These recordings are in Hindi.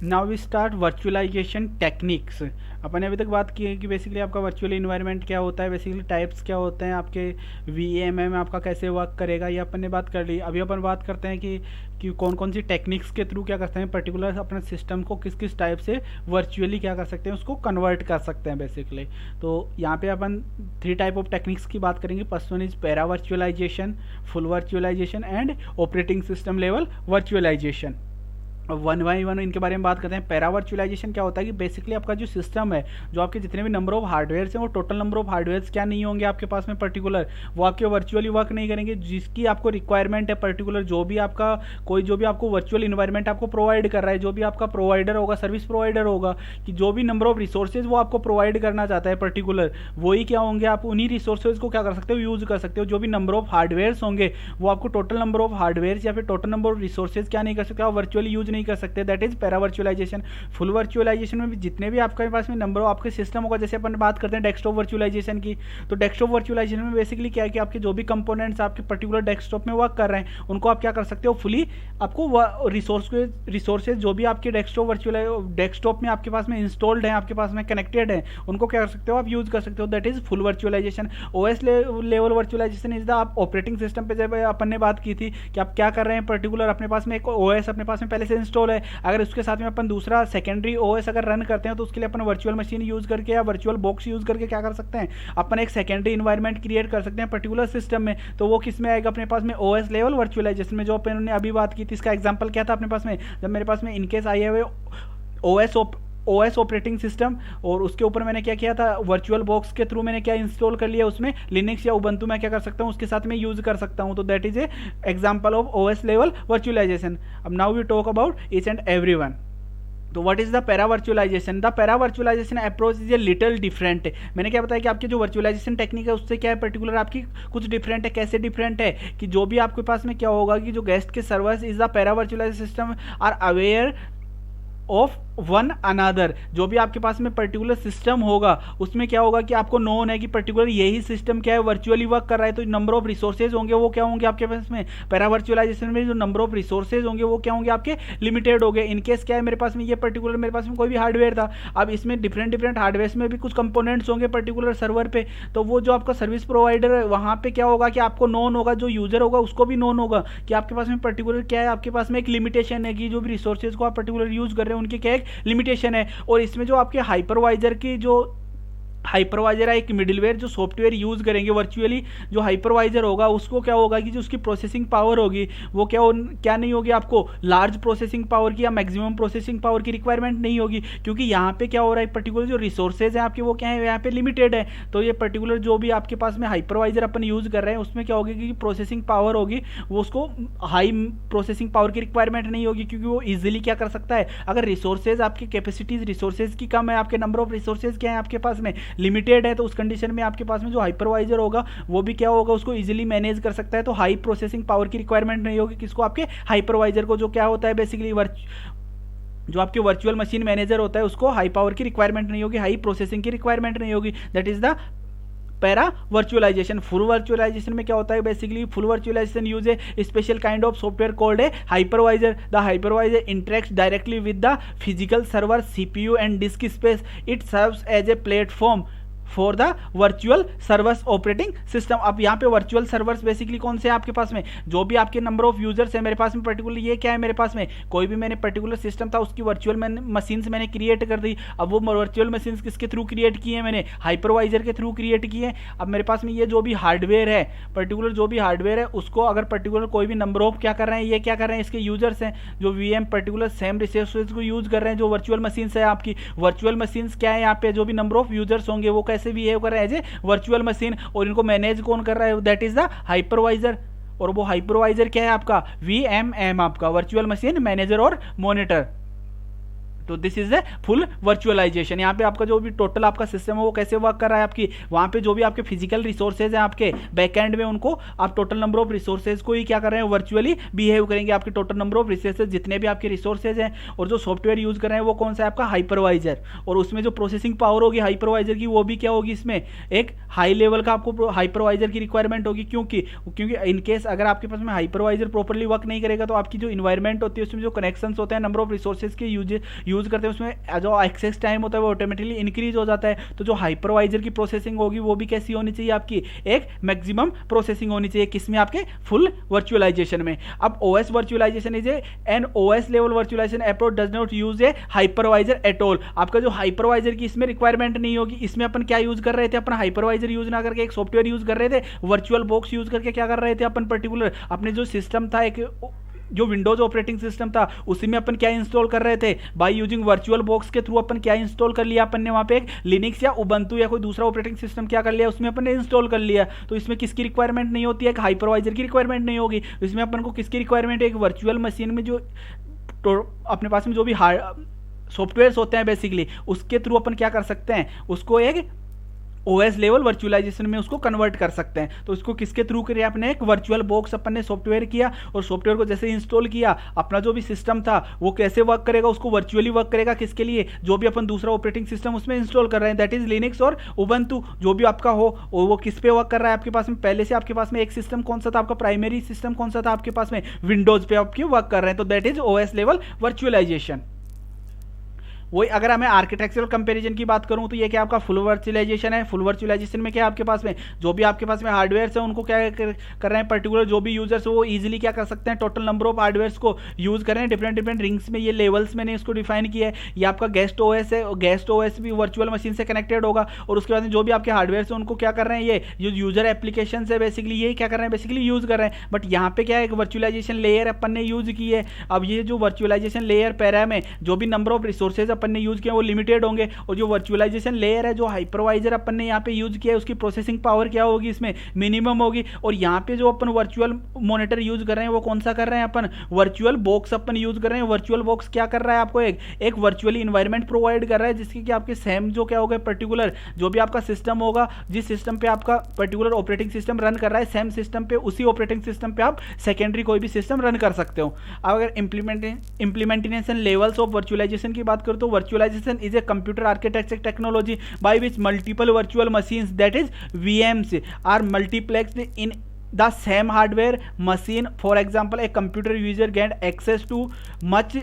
Now we start virtualization techniques. अपन ने अभी तक बात की है कि बेसिकली आपका वर्चुअल इन्वायरमेंट क्या होता है, बेसिकली टाइप्स क्या होते हैं, आपके वीएमएम आपका कैसे वर्क करेगा, ये अपन ने बात कर ली। अभी अपन बात करते हैं कि कौन कौन सी टेक्निक्स के थ्रू क्या करते हैं, पर्टिकुलर अपने सिस्टम को किस किस टाइप से वर्चुअली क्या कर सकते हैं, उसको कन्वर्ट कर सकते हैं बेसिकली। तो यहाँ पे अपन 3 टाइप ऑफ टेक्निक्स की बात करेंगे। First one is para virtualisation, full virtualisation and operating system level virtualisation. One by one इनके बारे में बात करते हैं। पैरा वर्चुअलाइजेशन क्या होता है कि बेसिकली आपका जो सिस्टम है, जो आपके जितने भी नंबर ऑफ हार्डवेयर हैं, वो टोटल नंबर ऑफ हार्डवेयर क्या नहीं होंगे आपके पास में पर्टिकुलर, वो आपके वर्चुअली वर्क नहीं करेंगे। जिसकी आपको रिक्वायरमेंट है पर्टिकुलर, जो भी आपका जो भी आपको वर्चुअल इन्वायरमेंट आपको प्रोवाइड कर रहा है, जो भी आपका प्रोवाइडर होगा, सर्विस प्रोवाइडर होगा, कि जो भी नंबर ऑफ रिसोर्सेज वो आपको प्रोवाइड करना चाहता है पर्टिकुलर, वही क्या होंगे, आप उन्हीं रिसोर्सेज को क्या कर सकते हो, यूज कर सकते हो। जो भी नंबर ऑफ हार्डवेयर होंगे, वो आपको टोटल नंबर ऑफ हार्डवेयर या फिर टोटल नंबर ऑफ रिसोर्सेज क्या नहीं कर सकते, आप वर्चुअली यूज नहीं कर सकते। That is para virtualisation. Full virtualisation में भी जितने भी आपके पास में नंबर ऑफ आपके सिस्टम होगा, जैसे अपन बात करते हैं डेस्कटॉप वर्चुअलाइजेशन की, तो डेस्कटॉप वर्चुअलाइजेशन में बेसिकली क्या है कि आपके जो भी कंपोनेंट्स आपके पर्टिकुलर डेस्कटॉप में वर्क कर रहे हैं, उनको आप क्या कर सकते हो, फुली आपको रिसोर्सेज जो भी आपके डेस्कटॉप में आपके पास में इंस्टॉल्ड है, आपके पास में कनेक्टेड है, उनको क्या कर सकते हो, आप यूज कर सकते हो। That is full virtualisation. OS level virtualisation is the आप ऑपरेटिंग सिस्टम पे जब अपन ने बात की थी कि आप क्या कर रहे हैं पर्टिकुलर, अपने पास में एक ओएस अपने पास में पहले से इंस्टॉल है, अगर उसके साथ में अपन दूसरा सेकेंडरी ओएस अगर रन करते हैं, तो उसके लिए अपन वर्चुअल मशीन यूज करके या वर्चुअल बॉक्स यूज करके क्या कर सकते हैं, अपन एक सेकेंडरी इन्वायरमेंट क्रिएट कर सकते हैं पर्टिकुलर सिस्टम में। तो वो किस में आएगा, अपने पास में ओएस लेवल वर्चुअलाइजेशन में। जो अपन ने अभी बात की थी, इसका एग्जांपल क्या था अपने पास में, जब मेरे पास में इनकेस आई है ओएस ऑपरेटिंग सिस्टम, और उसके ऊपर मैंने क्या किया था, वर्चुअल बॉक्स के थ्रू मैंने क्या इंस्टॉल कर लिया, उसमें लिनक्स या उबंटू मैं क्या कर सकता हूँ, उसके साथ में यूज कर सकता हूँ। तो that is a example of OS level virtualization. अब now we talk about each and every one. तो what is the para virtualization? The para virtualization approach is a little different. मैंने क्या बताया कि आपकी जो वर्चुअलाइजेशन टेक्निक है, उससे क्या है पर्टिकुलर आपकी कुछ डिफरेंट है। कैसे डिफरेंट है कि जो भी आपके पास में क्या होगा कि जो गेस्ट के servers is the para virtualisation system are aware of one another. जो भी आपके पास में पर्टिकुलर सिस्टम होगा, उसमें क्या होगा कि आपको नोन है कि पर्टिकुलर यही सिस्टम क्या है, वर्चुअली वर्क कर रहा है। तो नंबर ऑफ रिसोर्सेज होंगे वो क्या होंगे आपके पास में, पैरा वर्चुअलाइजेशन में जो नंबर ऑफ रिसोर्सेज होंगे वो क्या होंगे आपके, लिमिटेड हो गए। इनकेस क्या है, मेरे पास में ये पर्टिकुलर मेरे पास में कोई भी हार्डवेयर था, अब इसमें डिफरेंट हार्डवेयर में भी कुछ कंपोनेंट्स होंगे पर्टिकुलर सर्वर पे, तो वो जो आपका सर्विस प्रोवाइडर है, वहाँ पे क्या होगा कि आपको नोन होगा, जो यूजर होगा उसको भी नोन होगा कि आपके पास में पर्टिकुलर क्या है, आपके पास में एक लिमिटेशन है कि जो भी रिसोर्सेज को आप पर्टिकुलर यूज कर रहे हैं, उनके क्या एक लिमिटेशन है। और इसमें जो आपके हाइपरवाइजर की जो हाइपरवाइजर है, एक मिडिलवेयर जो सॉफ्टवेयर यूज करेंगे वर्चुअली, जो हाइपरवाइजर होगा उसको क्या होगा कि जो उसकी प्रोसेसिंग पावर होगी वो क्या नहीं होगी, आपको लार्ज प्रोसेसिंग पावर की या मैक्सिमम प्रोसेसिंग पावर की रिक्वायरमेंट नहीं होगी, क्योंकि यहाँ पे क्या हो रहा है, पर्टिकुलर जो रिसोर्सेज हैं आपके वो क्या है, यहाँ पे लिमिटेड है। तो ये पर्टिकुलर जो भी आपके पास में हाइपरवाइजर अपन यूज कर रहे हैं, उसमें क्या होगी कि प्रोसेसिंग पावर होगी, वो उसको हाई प्रोसेसिंग पावर की रिक्वायरमेंट नहीं होगी, क्योंकि वो इजिली क्या कर सकता है, अगर रिसोर्सेज आपकी कैपेसिटीज रिसोर्सेज की कम है, आपके नंबर ऑफ रिसोर्सेज क्या है आपके पास में लिमिटेड है, तो उस कंडीशन में आपके पास में जो हाइपरवाइजर होगा वो भी क्या होगा, उसको इजीली मैनेज कर सकता है। तो हाई प्रोसेसिंग पावर की रिक्वायरमेंट नहीं होगी किसको, आपके हाइपरवाइजर को। जो क्या होता है बेसिकली जो आपके वर्चुअल मशीन मैनेजर होता है, उसको हाई पावर की रिक्वायरमेंट नहीं होगी, हाई प्रोसेसिंग की रिक्वायरमेंट नहीं होगी। That is the para virtualisation. Full virtualisation में क्या होता है basically, full virtualisation use a special kind of software called a hypervisor. The hypervisor interacts directly with the physical server, CPU and disk space. It serves as a platform for the virtual servers operating system. अब यहाँ पे वर्चुअल सर्वर्स बेसिकली कौन से हैं आपके पास में, जो भी आपके नंबर ऑफ यूजर्स है, मेरे पास में पर्टिकुलर ये क्या है, मेरे पास में कोई भी मैंने पर्टिकुलर सिस्टम था, उसकी वर्चुअल मशीन्स मैंने क्रिएट कर दी। अब वो वर्चुअल मशीन्स किसके थ्रू क्रिएट किए, मैंने हाइपरवाइजर के थ्रू क्रिएट किए। अब मेरे पास में ये जो भी हार्डवेयर है, पर्टिकुलर जो भी हार्डवेयर है, उसको अगर पर्टिकुलर कोई भी नंबर ऑफ क्या कर रहे हैं, ये क्या कर रहे हैं, इसके यूजर्स हैं जो वीएम पर्टिकुलर सेम रिसोर्सेज को यूज कर रहे हैं, जो वर्चुअल मशीन्स है आपकी। वर्चुअल मशीन्स क्या है, यहाँ पे जो भी नंबर ऑफ यूजर्स होंगे वो कैसे बिहेव कर रहे हैं, वर्चुअल मशीन, और इनको मैनेज कौन कर रहा है, दैट इज द हाइपरवाइजर। और वो हाइपरवाइजर क्या है आपका, वीएमएम, आपका वर्चुअल मशीन मैनेजर और मॉनिटर। तो this is a full virtualisation. यहाँ पे आपका जो भी टोटल आपका सिस्टम है वो कैसे वर्क कर रहा है, आपकी वहाँ पे जो भी आपके फिजिकल रिसोर्सेज हैं आपके बैकएंड में, उनको आप टोटल नंबर ऑफ रिसोर्सेज को ही क्या कर रहे हैं, वर्चुअली बिहेव करेंगे। आपके टोटल नंबर ऑफ रिसोर्सेज जितने भी आपके रिसोर्सेज हैं, और जो सॉफ्टवेयर यूज कर रहे हैं वो कौन सा है, आपका हाइपरवाइजर। और उसमें जो प्रोसेसिंग पावर होगी हाइपरवाइजर की, वो भी क्या होगी, इसमें एक हाई लेवल का आपको हाइपरवाइजर की रिक्वायरमेंट होगी। क्योंकि इनकेस अगर आपके पास में हाइपरवाइजर प्रॉपर्ली वर्क नहीं करेगा तो आपकी जो इन्वायरमेंट होती है उसमें जो कनेक्शंस होते हैं, नंबर ऑफ रिसोर्सेज के यूज करते हैं, उसमें जो एक्सेस टाइम होता है वो ऑटोमेटिकली इंक्रीज हो जाता है। तो जो हाइपरवाइजर की प्रोसेसिंग होगी वो भी कैसी होनी चाहिए, आपकी एक मैक्सिमम प्रोसेसिंग होनी चाहिए, किसमें, आपके फुल वर्चुअलाइजेशन में। अब OS virtualisation is an OS level virtualisation approach does not use a hypervisor at all. आपका जो हाइपरवाइजर की इसमें रिक्वायरमेंट नहीं होगी। इसमें अपन क्या यूज कर रहे थे, अपन हाइपरवाइजर यूज ना करके एक सॉफ्टवेयर यूज कर रहे थे, वर्चुअल बॉक्स यूज करके क्या कर रहे थे अपन, पर्टिकुलर अपने जो सिस्टम था, एक जो विंडोज ऑपरेटिंग सिस्टम था उसी में अपन क्या इंस्टॉल कर रहे थे, बाय यूजिंग वर्चुअल बॉक्स के थ्रू अपन क्या इंस्टॉल कर लिया, अपन ने वहां पे एक लिनक्स या उबंटू या कोई दूसरा ऑपरेटिंग सिस्टम क्या कर लिया, उसमें अपन ने इंस्टॉल कर लिया। तो इसमें किसकी रिक्वायरमेंट नहीं होती है, एक हाइपरवाइजर की रिक्वायरमेंट नहीं होगी। इसमें अपन को किसकी रिक्वायरमेंट है, एक वर्चुअल मशीन में जो अपने पास में जो भी सॉफ्टवेयर्स होते हैं बेसिकली, उसके थ्रू अपन क्या कर सकते हैं, उसको एक ओएस लेवल वर्चुअलाइजेशन में उसको कन्वर्ट कर सकते हैं। तो इसको किसके थ्रू किया, अपने एक वर्चुअल बॉक्स अपन ने सॉफ्टवेयर किया, और सॉफ्टवेयर को जैसे इंस्टॉल किया, अपना जो भी सिस्टम था वो कैसे वर्क करेगा, उसको वर्चुअली वर्क करेगा, किसके लिए, जो भी अपन दूसरा ऑपरेटिंग सिस्टम उसमें इंस्टॉल कर रहे हैं, दैट इज लिनक्स और उबंटू जो भी आपका हो, और वो किस पे वर्क कर रहा है, आपके पास में पहले से आपके पास में एक सिस्टम कौन सा था, आपका प्राइमरी सिस्टम कौन सा था आपके पास में, विंडोज पे आपके वर्क कर रहे हैं। तो that is OS level virtualisation. वही अगर हमें आर्किटेक्चरल कंपैरिजन की बात करूं तो ये क्या आपका फुल वर्चुअलाइजेशन है। फुल वर्चुअलाइजेशन में क्या आपके पास में जो भी आपके पास में हार्डवेयर है उनको क्या कर रहे हैं, पर्टिकुलर जो भी यूजर्स है वो इजीली क्या कर सकते हैं, टोटल नंबर ऑफ हार्डवेयर्स को यूज कर रहे हैं डिफरेंट डिफरेंट रिंग्स में, ये लेवल्स मैंने इसको डिफाइन किया है। ये आपका गेस्ट ओएस है, गेस्ट ओएस भी वर्चुअल मशीन से कनेक्टेड होगा, और उसके बाद में जो भी आपके हार्डवेयर है उनको क्या कर रहे हैं, ये यूजर एप्लीकेशन है बेसिकली, ये क्या कर रहे हैं, बेसिकली यूज कर रहे हैं। बट यहाँ पे क्या है, एक वर्चुअलाइजेशन लेयर अपन ने यूज की है। अब ये जो वर्चुअलाइजेशन लेयर पैरा में जो भी नंबर ऑफ रिसोर्सेज अपन ने यूज किया वो लिमिटेड होंगे, और जो वर्चुअलाइजेशन लेयर है, जो हाइपरवाइजर अपन ने यहाँ पे यूज किया है, उसकी प्रोसेसिंग पावर क्या होगी, इसमें मिनिमम होगी। और यहाँ पे जो अपन वर्चुअल मॉनिटर यूज कर रहे हैं वो कौन सा कर रहे हैं, अपन वर्चुअल बॉक्स अपन यूज कर रहे हैं। वर्चुअल बॉक्स क्या कर रहा है, आपको एक वर्चुअली इन्वायरमेंट प्रोवाइड कर रहा है, जिसकी कि आपके सेम जो क्या होगा, पर्टिकुलर जो भी आपका सिस्टम होगा, जिस सिस्टम पे आपका पर्टिकुलर ऑपरेटिंग सिस्टम रन कर रहा है, सेम सिस्टम पे, उसी ऑपरेटिंग सिस्टम पे आप सेकेंडरी कोई भी सिस्टम रन कर सकते हो। अगर इंप्लीमेंटेशन लेवल्स ऑफ वर्चुअलाइजेशन की बात करो तो virtualisation is a computer architecture technology by which multiple virtual machines that is VMs are multiplexed in the same hardware machine. For example, a computer user get access to much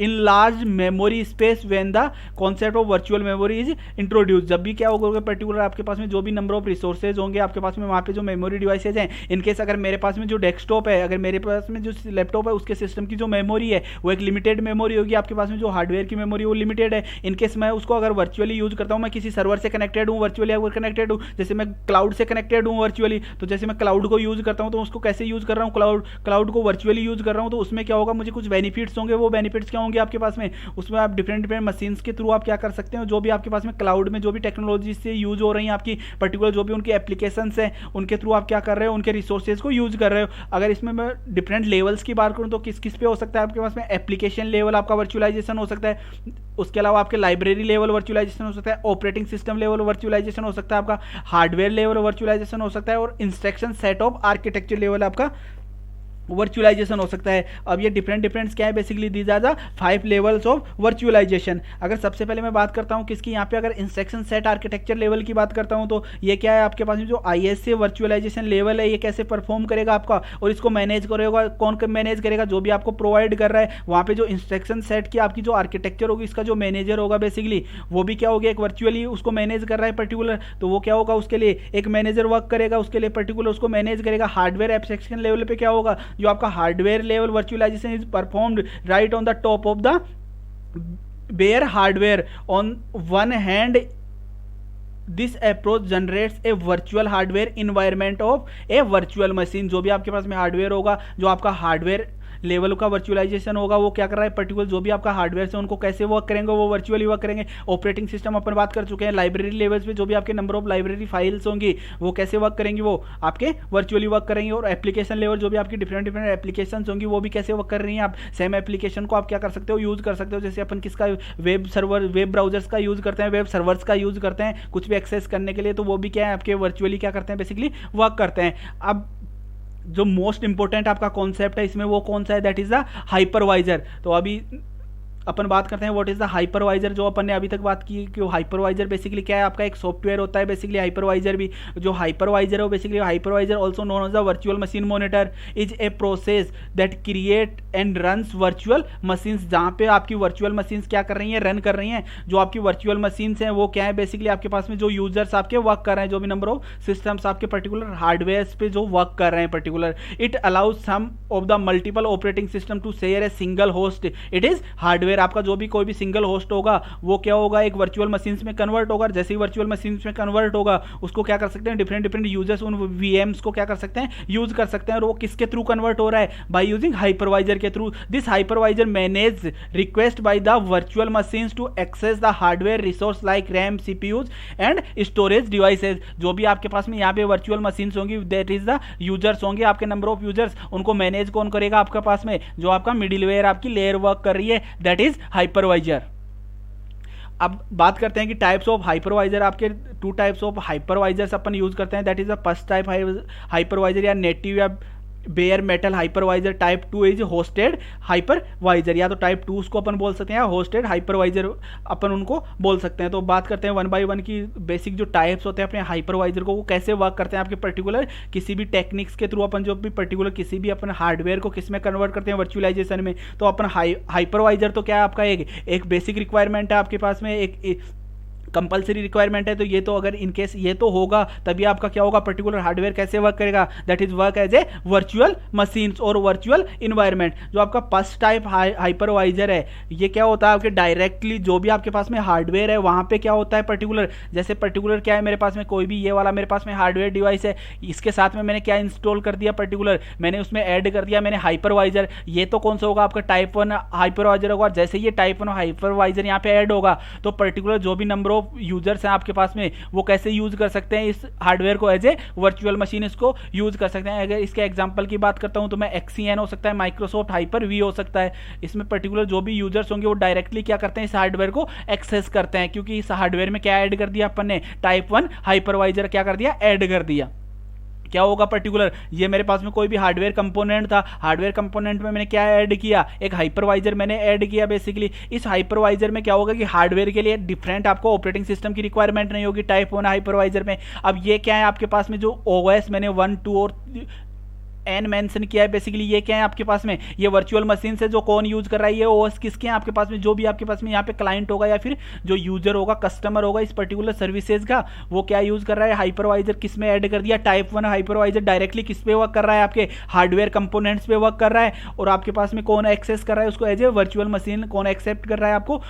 in large memory space when the concept of virtual memory is introduced। जब भी क्या होगा, पर्टिकुलर आपके पास में जो भी नंबर ऑफ रिसोर्सेज होंगे आपके पास में, वहाँ पे जो मेमोरी डिवाइसेज हैं, इनकेस अगर मेरे पास में जो डेस्कटॉप है, अगर मेरे पास में जो लैपटॉप है, उसके सिस्टम की जो मेमोरी है वो एक लिमिटेड मेमोरी होगी, आपके पास में जो हार्डवेयर की मेमोरी वो लिमिटेड है। इनकेस मैं उसको अगर वर्चुअली यूज करता हूँ, मैं किसी सर्वर से कनेक्टेड हूँ, वर्चुअली अगर कनेक्टेड हूँ, जैसे मैं क्लाउड से कनेक्टेड हूँ वर्चुअली, तो जैसे मैं क्लाउड को यूज करता हूँ तो उसको कैसे यूज कर रहा हूँ, क्लाउड को वर्चुअली यूज कर रहा हूँ, तो उसमें क्या होगा, मुझे कुछ बेनिफिट्स होंगे। वो बेनिफिट्स क्या होंगे आपके पास में, उसमें आप डिफरेंट डिफरेंट मशीन्स के थ्रू आप क्या कर सकते हो, जो भी आपके पास में क्लाउड में जो भी टेक्नोलॉजी से यूज हो रही हैं आपकी पर्टिकुलर जो भी उनकी एप्लीकेशंस हैं, उनके थ्रू आप क्या कर रहे हो, उनके रिसोर्सेज को यूज कर रहे हो। अगर इसमें मैं डिफरेंट लेवल्स की बात करूं तो किस किस पे हो सकता है आपके पास में, एप्लीकेशन लेवल आपका वर्चुअलाइजेशन हो सकता है, उसके अलावा आपके लाइब्रेरी लेवल वर्चुअलाइजेशन हो सकता है, ऑपरेटिंग सिस्टम लेवल वर्चुअलाइजेशन हो सकता है, आपका हार्डवेयर लेवल वर्चुअलाइजेशन हो सकता है, और instruction set of architecture level आपका वर्चुअलाइजेशन हो सकता है। अब ये डिफरेंट क्या है, basically these are the 5 levels of virtualisation. अगर सबसे पहले मैं बात करता हूँ किसकी, यहाँ पे अगर इंस्ट्रक्शन सेट आर्किटेक्चर लेवल की बात करता हूँ तो ये क्या है, आपके पास में जो ISA वर्चुअलाइजेशन लेवल है, ये कैसे परफॉर्म करेगा आपका, और इसको मैनेज करेगा कौन मैनेज करेगा, जो भी आपको प्रोवाइड कर रहा है। वहाँ पे जो इंस्ट्रक्शन सेट की आपकी जो आर्किटेक्चर होगी, इसका जो मैनेजर होगा बेसिकली, वो भी क्या होगा, एक वर्चुअली उसको मैनेज कर रहा है पर्टिकुलर, तो वो क्या होगा, उसके लिए एक मैनेजर वर्क करेगा, उसके लिए पर्टिकुलर उसको मैनेज करेगा। हार्डवेयर एब्स्ट्रैक्शन लेवल पे क्या होगा, जो आपका hardware level virtualisation is performed right on the top of the bare hardware. On one hand this approach generates a virtual hardware environment of a virtual machine. जो भी आपके पास में हार्डवेयर होगा, जो आपका हार्डवेयर लेवल का वर्चुअलाइजेशन होगा वो क्या कर रहा है, पर्टिकुलर जो भी आपका हार्डवेयर है उनको कैसे वर्क करेंगे, वो वर्चुअली वर्क करेंगे। ऑपरेटिंग सिस्टम अपन बात कर चुके हैं। लाइब्रेरी लेवल्स पे जो भी आपके नंबर ऑफ लाइब्रेरी फाइल्स होंगी वो कैसे वर्क करेंगी, वो आपके वर्चुअली वर्क करेंगी। और एप्लीकेशन लेवल जो भी आपकी डिफरेंट डिफरेंट एप्लीकेशन होंगी वो भी कैसे वर्क कर रही हैं। आप सेम एप्लीकेशन को आप क्या कर सकते हो, यूज कर सकते हो। जैसे अपन किसका वेब सर्वर, वेब ब्राउजर्स का यूज करते हैं, वेब सर्वर्स का यूज करते हैं कुछ भी एक्सेस करने के लिए, तो वो भी क्या है आपके वर्चुअली क्या करते हैं, बेसिकली वर्क करते हैं। अब जो मोस्ट इंपॉर्टेंट आपका कॉन्सेप्ट है इसमें वो कौन सा है, दैट इज द हाइपरवाइजर। तो अभी अपन बात करते हैं व्हाट इज द हाइपरवाइजर। जो अपन ने अभी तक बात की कि हाइपरवाइजर बेसिकली क्या है, आपका एक सॉफ्टवेयर होता है बेसिकली हाइपरवाइजर भी। जो हाइपरवाइजर है basically hypervisor also known as the virtual machine monitor is a process that create and runs virtual machines. जहाँ पे आपकी वर्चुअल मशीन्स क्या कर रही हैं, रन कर रही हैं। जो आपकी वर्चुअल मशीन्स हैं वो क्या है, बेसिकली आपके पास में जो यूजर्स आपके वर्क कर रहे हैं, जो भी नंबर ऑफ सिस्टम्स आपके पर्टिकुलर हार्डवेयर पे जो वर्क कर रहे हैं particular, it allows some of the multiple operating system to share a single host. It is hardware आपका जो भी कोई भी सिंगल होस्ट होगा वो क्या होगा, एक वर्चुअल मशीन्स में कन्वर्ट होगा। जैसे ही वर्चुअल मशीन्स में कन्वर्ट होगा उसको क्या कर सकते हैं, डिफरेंट डिफरेंट यूजर्स उन वीएम्स को क्या कर सकते हैं, यूज कर सकते हैं। और वो किसके थ्रू कन्वर्ट हो रहा है, बाय यूजिंग हाइपरवाइजर के through. This hypervisor manage request by the virtual machines to access the hardware resource like RAM, CPUs and storage devices. जो भी आपके पास में यहाँ पे वर्चुअल मशीन्स होंगी दैट इज द यूजर्स होंगे, आपके नंबर ऑफ यूजर्स, उनको मैनेज कौन करेगा आपके पास में, जो आपका मिडिलवेयर आपकी लेयर वर्क कर रही है, दैट इज हाइपरवाइजर। अब बात करते हैं कि टाइप्स ऑफ हाइपरवाइजर। आपके two types of hypervisors upon use करते हैं, that is the first type hypervisor या नेटिव या bear metal hypervisor. Type 2 is hosted hypervisor, या तो टाइप 2 उसको अपन बोल सकते हैं या होस्टेड हाइपरवाइजर अपन उनको बोल सकते हैं। तो बात करते हैं वन बाय वन की बेसिक जो टाइप्स होते हैं अपने हाइपरवाइजर को, वो कैसे वर्क करते हैं आपके पर्टिकुलर किसी भी टेक्निक्स के थ्रू। अपन जो भी पर्टिकुलर किसी भी अपन हार्डवेयर को किस में कन्वर्ट करते हैं, वर्चुअलाइजेशन में। तो अपन हाइपरवाइजर तो क्या है आपका एक बेसिक रिक्वायरमेंट है आपके पास में, एक कंपलसरी रिक्वायरमेंट है। तो ये तो अगर इनकेस ये तो होगा तभी आपका क्या होगा, पर्टिकुलर हार्डवेयर कैसे वर्क करेगा, that is work as a virtual machines और वर्चुअल इन्वायरमेंट। जो आपका फर्स्ट टाइप हाइपरवाइजर है ये क्या होता है, आपके डायरेक्टली जो भी आपके पास में हार्डवेयर है वहां पे क्या होता है पर्टिकुलर, जैसे पर्टिकुलर क्या है मेरे पास में कोई भी ये वाला मेरे पास में हार्डवेयर डिवाइस है, इसके साथ में मैंने क्या इंस्टॉल कर दिया पर्टिकुलर, मैंने उसमें ऐड कर दिया मैंने हाइपरवाइजर। ये तो कौन सा होगा आपका टाइप 1 हाइपरवाइजर होगा। जैसे ये टाइप 1 हाइपरवाइजर यहाँ पे ऐड होगा तो पर्टिकुलर जो भी नंबर यूजर्स हैं आपके पास में वो कैसे यूज कर सकते हैं इस हार्डवेयर को, एज ए वर्चुअल मशीन इसको यूज कर सकते हैं। अगर इसके एग्जांपल की बात करता हूं तो मैं XCN हो सकता है, माइक्रोसॉफ्ट हाइपर वी हो सकता है। इसमें पर्टिकुलर जो भी यूजर्स होंगे वो डायरेक्टली क्या करते हैं, इस हार्डवेयर को एक्सेस करते हैं, क्योंकि इस हार्डवेयर में क्या ऐड कर दिया अपन ने, टाइप 1 हाइपरवाइजर क्या कर दिया, ऐड कर दिया। क्या होगा पर्टिकुलर, ये मेरे पास में कोई भी हार्डवेयर कंपोनेंट था, हार्डवेयर कंपोनेंट में मैंने क्या ऐड किया, एक हाइपरवाइजर मैंने ऐड किया। बेसिकली इस हाइपरवाइजर में क्या होगा कि हार्डवेयर के लिए डिफरेंट आपको ऑपरेटिंग सिस्टम की रिक्वायरमेंट नहीं होगी टाइप 1 हाइपरवाइजर में। अब ये क्या है आपके पास में जो OS मैंने 1, 2 और N मेंशन किया है, बेसिकली ये क्या है आपके पास में, ये वर्चुअल मशीन से जो कौन यूज कर रहा है, ये OS किसके हैं आपके पास में, जो भी आपके पास में यहाँ पे क्लाइंट होगा या फिर जो यूजर होगा, कस्टमर होगा इस पर्टिकुलर सर्विसेज का, वो क्या यूज कर रहा है, हाइपरवाइजर किस में ऐड कर दिया, टाइप 1 हाइपरवाइजर डायरेक्टली किस पे वर्क कर रहा है, आपके हार्डवेयर कंपोनेंट्स पे वर्क कर रहा है। और आपके पास में कौन एक्सेस कर रहा है उसको, एज ए वर्चुअल मशीन कौन एक्सेप्ट कर रहा है आपको,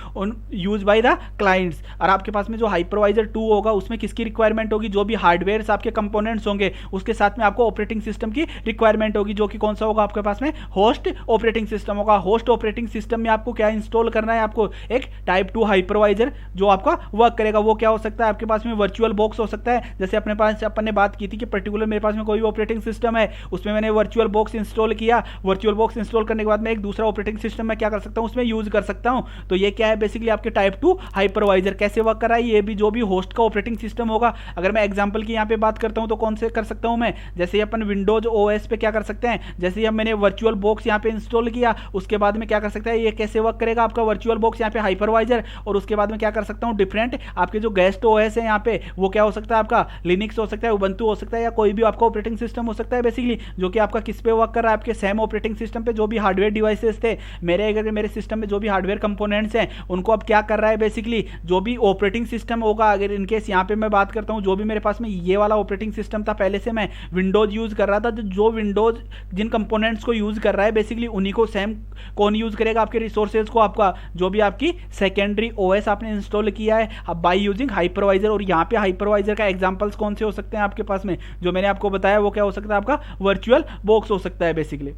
यूज बाय द क्लाइंट्स। और आपके पास में जो हाइपरवाइजर 2 होगा उसमें किसकी रिक्वायरमेंट होगी, जो भी हार्डवेयर आपके कंपोनेंट्स होंगे उसके साथ में आपको ऑपरेटिंग सिस्टम की रिक्वायरमेंट होगी, जो कि कौन सा होगा आपके पास में, होस्ट ऑपरेटिंग सिस्टम होगा। होस्ट ऑपरेटिंग सिस्टम में आपको क्या इंस्टॉल करना है, आपको एक टाइप 2 हाइपरवाइजर जो आपका वर्क करेगा। वो क्या हो सकता है आपके पास में, वर्चुअल बॉक्स हो सकता है। जैसे अपने पास अपन ने बात की थी कि पर्टिकुलर मेरे पास में कोई भी ऑपरेटिंग सिस्टम है उसमें मैंने वर्चुअल बॉक्स इंस्टॉल किया, वर्चुअल बॉक्स इंस्टॉल करने के बाद मैं एक दूसरा ऑपरेटिंग सिस्टम में क्या कर सकता हूं, उसमें यूज कर सकता हूं। तो ये क्या है बेसिकली आपके टाइप 2 हाइपरवाइजर कैसे वर्क कर रहा है, ये भी जो भी होस्ट का ऑपरेटिंग सिस्टम होगा। अगर मैं एग्जांपल की यहाँ पे बात करता हूं तो कौन से कर सकता हूं मैं, जैसे अपन विंडोज OS पे क्या कर सकते हैं, जैसे अब मैंने वर्चुअल बॉक्स यहाँ पे इंस्टॉल किया, उसके बाद में क्या कर सकता है, ये कैसे वर्क करेगा आपका वर्चुअल बॉक्स यहाँ पे हाइपरवाइजर। और उसके बाद में क्या कर सकता हूँ, डिफरेंट आपके जो गेस्ट OS है यहाँ पे वो क्या हो सकता है आपका, लिनक्स हो सकता है, उबंटू हो सकता है, या कोई भी आपका ऑपरेटिंग सिस्टम हो सकता है बेसिकली, जो कि आपका किस पे वर्क कर रहा है, आपके सेम ऑपरेटिंग सिस्टम पे जो भी हार्डवेयर डिवाइसेस थे मेरे, अगर मेरे सिस्टम में जो भी हार्डवेयर कंपोनेंट्स हैं उनको अब क्या कर रहा है बेसिकली, जो भी ऑपरेटिंग सिस्टम होगा, अगर इनकेस यहाँ पे मैं बात करता हूँ जो भी मेरे पास में ये वाला ऑपरेटिंग सिस्टम था, पहले से मैं विंडोज यूज कर रहा था, जो विंडोज जिन कंपोनेंट्स को यूज कर रहा है बेसिकली उन्हीं को सेम कौन यूज करेगा, आपके रिसोर्सेज को, आपका जो भी आपकी सेकेंडरी OS आपने इंस्टॉल किया है अब बाय यूजिंग हाइपरवाइजर। और यहाँ पे हाइपरवाइजर का एग्जांपल्स कौन से हो सकते हैं आपके पास में, जो मैंने आपको बताया वो क्या हो सकता है, आपका वर्चुअल बॉक्स हो सकता है बेसिकली।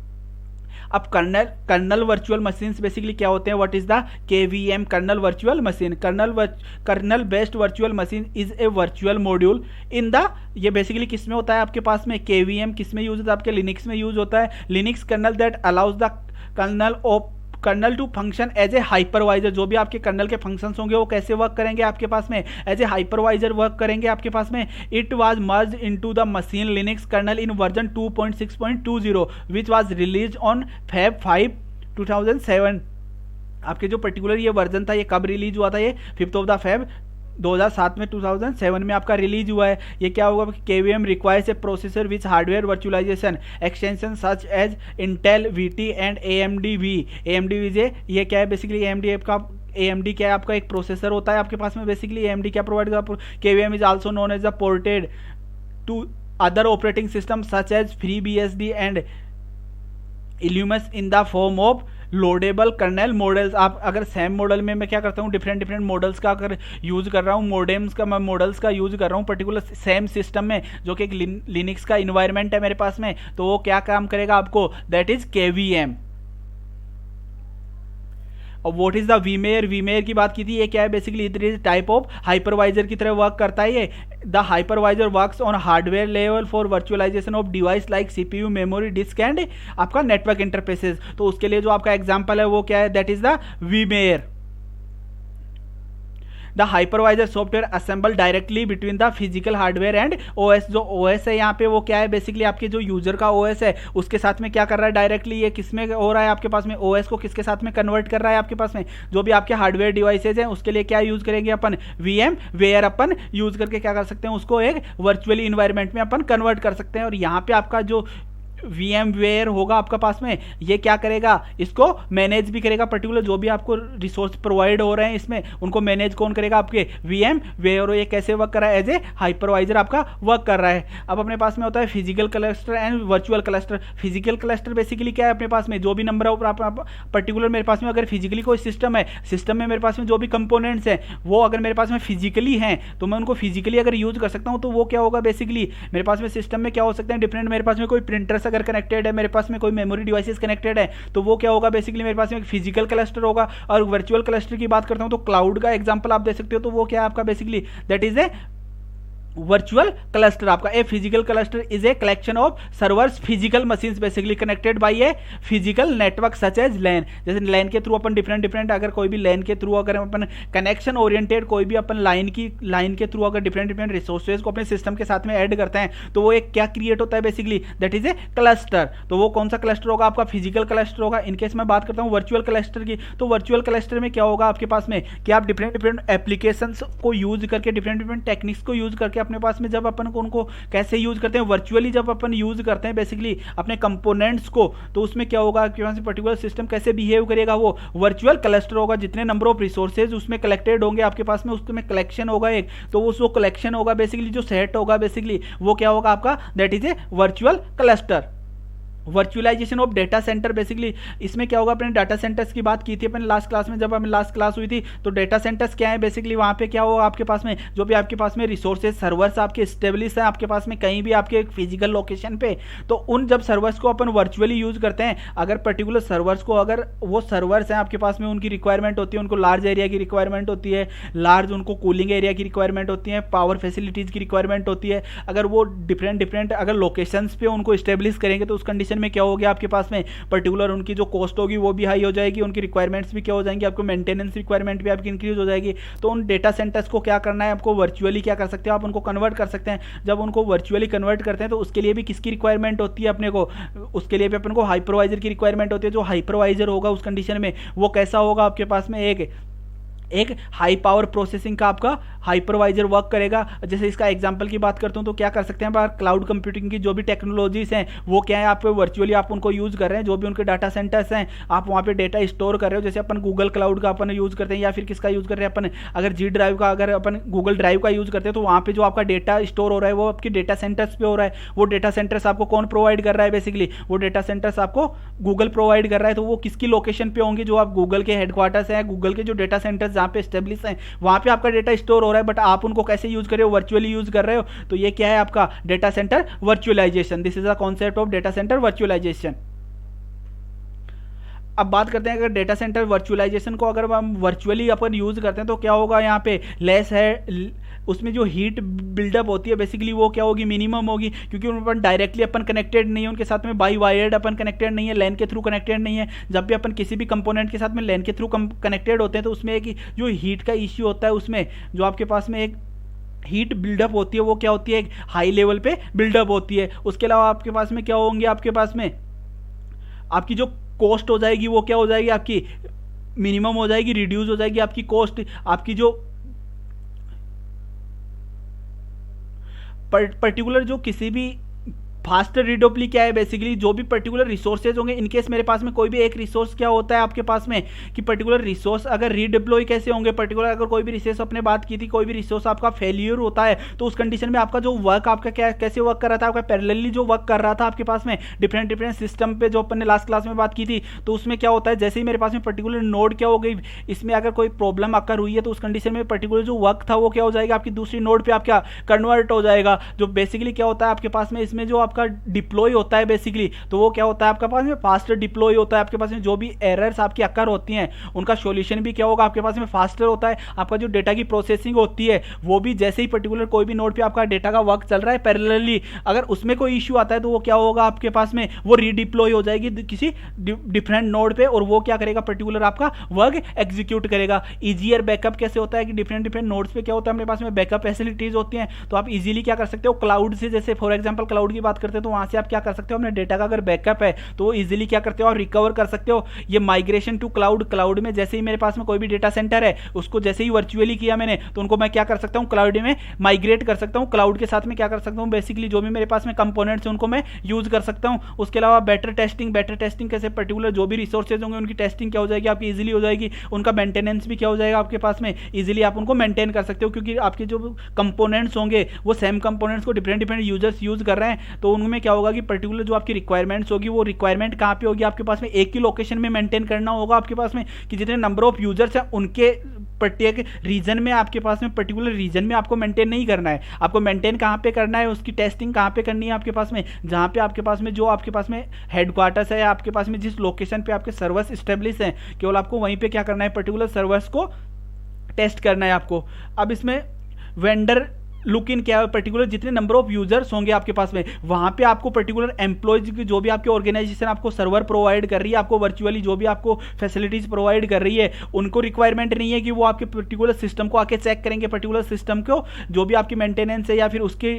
अब कर्नल वर्चुअल मशीन्स बेसिकली क्या होते हैं, what is the KVM kernel virtual machine. Kernel based virtual machine is a virtual module in the, ये बेसिकली किस में होता है आपके पास में, KVM किस में यूज होता है, आपके लिनक्स में यूज होता है। Linux kernel that allows the kernel to function as a hypervisor. जो भी आपके कर्नल के फंक्शंस होंगे वो कैसे वर्क करेंगे आपके पास में, एज ए हाइपरवाइजर वर्क करेंगे आपके पास में। It was merged into the machine Linux kernel in version 2.6.20 which was released on Feb 5 2007। आपके जो पर्टिकुलर ये वर्जन था ये कब रिलीज हुआ था, ये 5 ऑफ द Feb 2007 में 2007 में आपका रिलीज हुआ है। ये क्या होगा, KVM requires a processor which hardware virtualization extensions such as Intel VT and AMD V। AMD VJ ये क्या है बेसिकली, AMD क्या है आपका एक प्रोसेसर होता है आपके पास में। बेसिकली AMD क्या प्रोवाइड करता है, KVM is also known as the ported to other operating system such as FreeBSD and Illumus in the form of loadable kernel models. आप अगर सेम मॉडल में मैं क्या करता हूँ, डिफरेंट मॉडल्स का अगर यूज कर रहा हूँ, मोडेम्स का मैं मॉडल्स का यूज कर रहा हूँ पर्टिकुलर सेम सिस्टम में, जो कि एक लिनक्स का इन्वायरमेंट है मेरे पास में, तो वो क्या काम करेगा आपको, दैट इज KVM। और what is the VMware, VMware की बात की थी, ये क्या है basically, it is type of hypervisor की तरह वर्क करता है ये। The hypervisor works on hardware level for virtualization of device like CPU memory disk and आपका नेटवर्क इंटरफेसेस। तो उसके लिए जो आपका एग्जांपल है वो क्या है, that is the VMware. The hypervisor software assemble directly between the physical hardware and OS। जो OS है यहाँ पे वो क्या है बेसिकली, आपके जो यूजर का OS है उसके साथ में क्या कर रहा है डायरेक्टली, ये किस में हो रहा है आपके पास में, OS को किसके साथ में कन्वर्ट कर रहा है आपके पास में, जो भी आपके हार्डवेयर डिवाइसेज हैं उसके लिए क्या यूज करेंगे अपन, VM वेयर अपन यूज करके क्या कर सकते हैं, उसको एक वर्चुअली इन्वायरमेंट में अपन कन्वर्ट कर सकते हैं। और यहाँ पे आपका जो VMware होगा आपका पास में, ये क्या करेगा, इसको मैनेज भी करेगा। पर्टिकुलर जो भी आपको रिसोर्स प्रोवाइड हो रहे हैं इसमें उनको मैनेज कौन करेगा, आपके VMware। ये कैसे वर्क कर रहा है, एज ए हाइपरवाइजर आपका वर्क कर रहा है। अब अपने पास में होता है physical cluster and virtual cluster. Physical cluster basically क्या है अपने पास में, जो भी नंबर ऑफ पर्टिकुलर मेरे पास में अगर फिजिकली कोई सिस्टम है, सिस्टम में मेरे पास में जो भी कंपोनेंट्स हैं वो अगर मेरे पास में फिजिकली हैं तो मैं उनको फिजिकली अगर यूज कर सकता हूँ, तो वो क्या होगा बेसिकली, मेरे पास में सिस्टम में क्या हो सकते हैं डिफरेंट, मेरे पास में कोई प्रिंटर्स अगर कनेक्टेड है, मेरे पास में कोई मेमोरी डिवाइसेस कनेक्टेड है, तो वो क्या होगा बेसिकली, मेरे पास में एक फिजिकल क्लस्टर होगा। और वर्चुअल क्लस्टर की बात करता हूं तो क्लाउड का एग्जांपल आप दे सकते हो, तो वो क्या है आपका basically, that is a virtual cluster. आपका a physical cluster is a collection of servers physical machines basically connected by a physical network such as LAN. जैसे लैन के थ्रू अपन डिफरेंट अगर कोई भी लैन के थ्रू अगर अपन कनेक्शन ओरिएंटेड कोई भी अपन लाइन के थ्रू अगर डिफरेंट रिसोर्सेज को अपने सिस्टम के साथ में ऐड करते हैं, तो वो एक क्या क्रिएट होता है basically, that is A cluster. तो वो कौन सा क्लस्टर होगा आपका, फिजिकल क्लस्टर होगा। इनकेस मैं बात करता हूँ वर्चुअल क्लस्टर की, तो वर्चुअल क्लस्टर में क्या होगा आपके पास में कि आप डिफरेंट एप्लीकेशंस को यूज करके डिफरेंट टेक्निक्स को यूज करके अपने पास में जब अपन को उनको कैसे यूज करते हैं, वर्चुअली जब अपन यूज करते हैं बेसिकली अपने कंपोनेंट्स को, तो उसमें क्या होगा आपके पास पर्टिकुलर सिस्टम कैसे बिहेव करेगा, वो वर्चुअल क्लस्टर होगा। जितने नंबर ऑफ रिसोर्सेज उसमें कलेक्टेड होंगे आपके पास में, उसमें कलेक्शन होगा एक, तो वो कलेक्शन होगा बेसिकली, जो सेट होगा बेसिकली वो क्या होगा आपका, that is a virtual cluster. Virtualization of data center basically, इसमें क्या होगा, अपने डाटा सेंटर्स की बात की थी अपन लास्ट क्लास में, जब हमें लास्ट क्लास हुई थी, तो डेटा सेंटर्स क्या है बेसिकली, वहाँ पे क्या होगा आपके पास में, जो भी आपके पास में रिसोर्सेज सर्वर्स आपके स्टेब्लिश है आपके पास में कहीं भी आपके फिजिकल लोकेशन पे, तो उन जब सर्वर्स को अपन वर्चुअली यूज करते हैं, अगर पर्टिकुलर सर्वर्स को, अगर वो सर्वर्स हैं आपके पास में, उनकी रिक्वायरमेंट होती है, उनको लार्ज एरिया की रिक्वायरमेंट होती है, लार्ज उनको कूलिंग एरिया की रिक्वायरमेंट होती है, पावर फैसिलिटीज़ की रिक्वायरमेंट होती है। अगर वो डिफरेंट अगर लोकेशंस पे उनको स्टेब्लिश करेंगे, तो उस कंडीशन में क्या हो गया आपके पास में, पर्टिकुलर उनकी जो कॉस्ट होगी वो भी हाई हो जाएगी, उनकी रिक्वायरमेंट्स भी क्या हो जाएंगी, आपको मेंटेनेंस रिक्वायरमेंट भी आपकी इंक्रीज हो जाएगी। तो उन डेटा सेंटर्स को क्या करना है आपको, वर्चुअली क्या कर सकते हो आप, उनको कन्वर्ट कर सकते हैं। जब उनको वर्चुअली कन्वर्ट करते हैं तो उसके लिए भी किसकी रिक्वायरमेंट होती है अपने को, उसके लिए भी अपन को हाइपरवाइजर की रिक्वायरमेंट होती है। जो हाइपरवाइजर होगा उस कंडीशन में वो कैसा होगा आपके पास में, एक हाई पावर प्रोसेसिंग का आपका हाइपरवाइजर वर्क करेगा। जैसे इसका एग्जांपल की बात करता हूं तो क्या कर सकते हैं, क्लाउड कंप्यूटिंग की जो भी टेक्नोलॉजीज हैं वो क्या है, आप वर्चुअली आप उनको यूज कर रहे हैं, जो भी उनके डाटा सेंटर्स हैं आप वहाँ पे डेटा स्टोर कर रहे हो। जैसे अपन गूगल क्लाउड का अपन यूज करते हैं, या फिर किसका यूज कर रहे हैं अपन, अगर जी ड्राइव का, अगर अपन गूगल ड्राइव का यूज करते हैं, तो वहाँ पे जो आपका डेटा स्टोर हो रहा है वो आपके डेटा सेंटर्स पे हो रहा है। वो डेटा सेंटर्स आपको कौन प्रोवाइड कर रहा है बेसिकली, वो डेटा सेंटर्स आपको गूगल प्रोवाइड कर रहा है। तो वो किसकी लोकेशन पे होंगे, जो आप गूगल के हेडक्वार्टर्स हैं, गूगल के जो डेटा सेंटर्स जहाँ पे स्टेब्लिश हैं वहां पे आपका डेटा स्टोर हो रहा है, बट आप उनको कैसे यूज कर रहे हो, वर्चुअली यूज कर रहे हो। तो ये क्या है आपका data center virtualization. This is the concept of data center virtualization. अब बात करते हैं अगर डेटा सेंटर वर्चुअलाइजेशन को अगर हम वर्चुअली अपन यूज़ करते हैं तो क्या होगा यहाँ पे लेस है, उसमें जो हीट बिल्डअप होती है बेसिकली वो क्या होगी, मिनिमम होगी, क्योंकि उन पर डायरेक्टली अपन कनेक्टेड नहीं है, उनके साथ में बाई वायर्ड अपन कनेक्टेड नहीं है, लैन के थ्रू कनेक्टेड नहीं है। जब भी अपन किसी भी कंपोनेंट के साथ में लैन के थ्रू कनेक्टेड होते हैं तो उसमें एक जो हीट का इश्यू होता है, उसमें जो आपके पास में एक हीट बिल्डअप होती है वो क्या होती है, एक हाई लेवल पे बिल्डअप होती है। उसके अलावा आपके पास में क्या होंगे, आपके पास में आपकी जो कॉस्ट हो जाएगी वो क्या हो जाएगी, आपकी मिनिमम हो जाएगी, रिड्यूस हो जाएगी आपकी कॉस्ट। आपकी जो पर्टिकुलर जो किसी भी फास्टर रीडोपली क्या है, बेसिकली जो भी पर्टिकुलर रिसोर्सेज होंगे, इनकेस मेरे पास में कोई भी एक रिसोर्स क्या होता है आपके पास में कि पर्टिकुलर रिसोर्स अगर रीडिप्लॉय कैसे होंगे, पर्टिकुलर अगर कोई भी रिसोर्स अपने बात की थी, कोई भी रिसोर्स आपका फेलियर होता है तो उस कंडीशन में आपका जो वर्क आपका क्या कैसे वर्क कर रहा था, आपका पैरेलली जो वर्क कर रहा था आपके पास में डिफरेंट डिफरेंट सिस्टम पे, जो अपन ने लास्ट क्लास में बात की थी, तो उसमें क्या होता है जैसे ही मेरे पास में पर्टिकुलर नोड क्या हो गई, इसमें अगर कोई प्रॉब्लम आकर हुई है तो उस कंडीशन में पर्टिकुलर जो वर्क था वो क्या हो जाएगा, आपकी दूसरी नोड पे आपका कन्वर्ट हो जाएगा। जो बेसिकली क्या होता है आपके पास में इसमें जो आपका डिप्लॉय होता है बेसिकली, तो वो क्या होता है आपके पास में फास्टर डिप्लॉय होता है। आपके पास में जो भी एरर्स आपकी अकर होती हैं उनका सॉल्यूशन भी क्या होगा आपके पास में फास्टर होता है। आपका जो डेटा की प्रोसेसिंग होती है वो भी जैसे ही पर्टिकुलर कोई भी नोड पे आपका डेटा का वर्क चल रहा है पैरेलली, अगर उसमें कोई इश्यू आता है तो वो क्या होगा आपके पास में, वो रीडिप्लॉय हो जाएगी किसी डिफरेंट नोड पे और वो क्या करेगा, पर्टिकुलर आपका वर्क एग्जीक्यूट करेगा। ईजियर बैकअप कैसे होता है कि डिफरेंट डिफरेंट नोड्स पे क्या होता है अपने पास में बैकअप फैसिलिटीज होती हैं, तो आप इजीली क्या कर सकते हो, क्लाउड से, जैसे फॉर एग्जांपल क्लाउड की बात करते हैं तो वहां से आप क्या कर सकते हो, अपने डेटा का अगर बैकअप है तो वो इजीली क्या करते हो, आप रिकवर कर सकते हो। ये माइग्रेशन टू क्लाउड, क्लाउड में जैसे ही मेरे पास में कोई भी डेटा सेंटर है उसको जैसे ही वर्चुअली किया मैंने तो उनको मैं क्या कर सकता हूं, क्लाउड में माइग्रेट कर सकता हूं। क्लाउड के साथ में क्या कर सकता हूं, बेसिकली जो भी मेरे पास में कंपोनेंट्स हैं उनको मैं यूज कर सकता हूं। उसके अलावा बेटर टेस्टिंग कैसे, पर्टिकुलर जो भी रिसोर्सेज होंगे उनकी टेस्टिंग क्या हो जाएगी आपकी इजीली हो जाएगी, उनका मेंटेनेंस भी क्या हो जाएगा आपके पास में, इजीली आप उनको मेंटेन कर सकते हो, क्योंकि आपके जो कंपोनेंट्स होंगे वो सेम कंपोनेंट्स को डिफरेंट डिफरेंट यूजर्स यूज कर रहे हैं, तो उनमें क्या होगा कि पर्टिकुलर जो आपकी रिक्वायरमेंट्स होगी वो रिक्वायरमेंट कहाँ पे होगी आपके पास में, एक ही लोकेशन में मेंटेन करना होगा आपके पास में, कि जितने नंबर ऑफ यूजर्स हैं उनके प्रत्येक रीजन में आपके पास में, पर्टिकुलर रीजन में आपको मेंटेन नहीं करना है। आपको मेंटेन कहाँ पे करना है, उसकी टेस्टिंग कहाँ पे करनी है आपके पास में, जहाँ पे आपके पास में जो आपके पास में हेडक्वार्टर्स है, आपके पास में जिस लोकेशन पे आपके सर्वर्स स्टेब्लिश हैं, केवल आपको वहीं पे क्या करना है, पर्टिकुलर सर्वर्स को टेस्ट करना है आपको। अब इसमें वेंडर लुक इन क्या है, पर्टिकुलर जितने नंबर ऑफ यूजर्स होंगे आपके पास में वहां पे आपको पर्टिकुलर एम्प्लॉयज की जो भी आपकी ऑर्गेनाइजेशन आपको सर्वर प्रोवाइड कर रही है, आपको वर्चुअली जो भी आपको फैसिलिटीज प्रोवाइड कर रही है, उनको रिक्वायरमेंट नहीं है कि वो आपके पर्टिकुलर सिस्टम को आके चेक करेंगे, पर्टिकुलर सिस्टम को जो भी आपकी मेंटेनेंस है या फिर उसके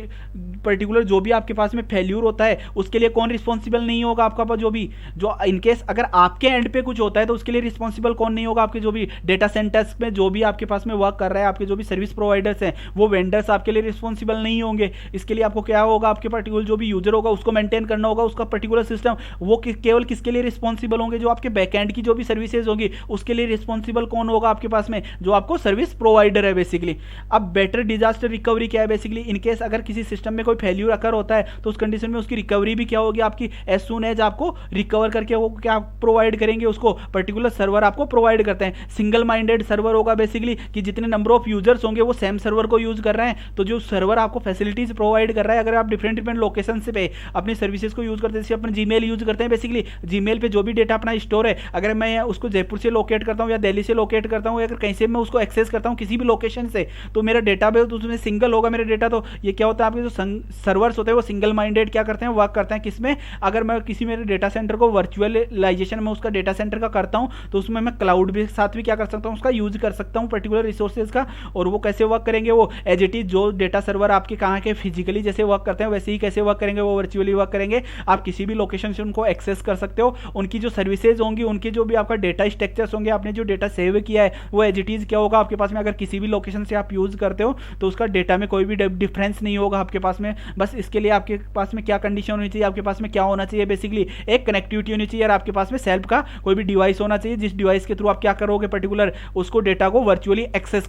पर्टिकुलर जो भी आपके पास में फेल्यूर होता है उसके लिए कौन रिस्पॉन्सिबल नहीं होगा आपका पास, जो इनकेस अगर आपके एंड पे कुछ होता है तो उसके लिए रिस्पॉन्सिबल कौन नहीं होगा, आपके जो भी डेटा सेंटर्स में जो भी आपके पास में वर्क कर रहा है, आपके जो भी सर्विस प्रोवाइडर्स हैं वो वेंडर्स आपके लिए रिस्पॉन्सिबल नहीं होंगे। इसके लिए आपको क्या होगा, आपके पर्टिकुलर जो भी यूजर होगा उसको मेंटेन करना होगा, उसका पर्टिकुलर सिस्टम वो केवल किसके लिए रिस्पॉन्सिबल होंगे, जो आपके बैकएंड की जो भी सर्विसेज होगी उसके लिए रिस्पॉन्सिबल कौन होगा आपके पास में, जो आपको सर्विस प्रोवाइडर है बेसिकली। अब बेटर डिजास्टर रिकवरी क्या है, बेसिकली इनकेस अगर किसी सिस्टम में कोई फेल्यूर अकर होता है तो उस कंडीशन में उसकी रिकवरी भी क्या होगी आपकी, एज सून एज आपको रिकवर करके वो क्या प्रोवाइड करेंगे, उसको पर्टिकुलर सर्वर आपको प्रोवाइड करते हैं। सिंगल माइंडेड सर्वर होगा बेसिकली, कि जितने नंबर ऑफ यूजर्स होंगे वो सेम सर्वर को यूज कर रहे हैं, तो जो सर्वर आपको फैसिलिटीज प्रोवाइड कर रहा है, अगर आप डिफरेंट डिफरेंट लोकेशन से पे अपनी सर्विसेज को यूज करते हैं, जैसे अपन जीमेल यूज करते हैं, बेसिकली जीमेल पे जो भी डेटा अपना स्टोर है, अगर मैं उसको जयपुर से लोकेट करता हूँ या दिल्ली से लोकेट करता हूँ या अगर कहीं से मैं उसको एक्सेस करता हूँ किसी भी लोकेशन से, तो मेरा डेटा बेस तो उसमें सिंगल होगा मेरा डेटा। तो ये क्या होता है, आपके जो सर्वर्स होते हैं वो सिंगल माइंडेड क्या करते हैं, वर्क करते हैं किसमें, अगर मैं किसी मेरे डेटा सेंटर को वर्चुअलाइजेशन में उसका डेटा सेंटर का करता हूँ तो उसमें मैं क्लाउड के साथ भी क्या कर सकता हूँ, उसका यूज कर सकता हूँ पर्टिकुलर रिसोर्सेज का। और वो कैसे वर्क करेंगे, वो एज इट इज जो डेटा सर्वर आपके कहाँ के फिजिकली जैसे वर्क करते हैं वैसे ही कैसे वर्क करेंगे, वो वर्चुअली वर्क करेंगे। आप किसी भी लोकेशन से उनको एक्सेस कर सकते हो, उनकी जो सर्विसेज होंगी, उनकी जो भी आपका डेटा स्ट्रक्चर्स होंगे, आपने जो डेटा सेव किया है वो एज इट इज क्या होगा आपके पास में, अगर किसी भी लोकेशन से आप यूज करते हो तो उसका डेटा में कोई भी डिफरेंस नहीं होगा आपके पास में। बस इसके लिए आपके पास में क्या कंडीशन होनी चाहिए, आपके पास में क्या होना चाहिए, बेसिकली एक कनेक्टिविटी होनी चाहिए और आपके पास में सेल्फ का कोई भी डिवाइस होना चाहिए, जिस डिवाइस के थ्रू आप क्या करोगे, पर्टिकुलर उसको डेटा को वर्चुअली एक्सेस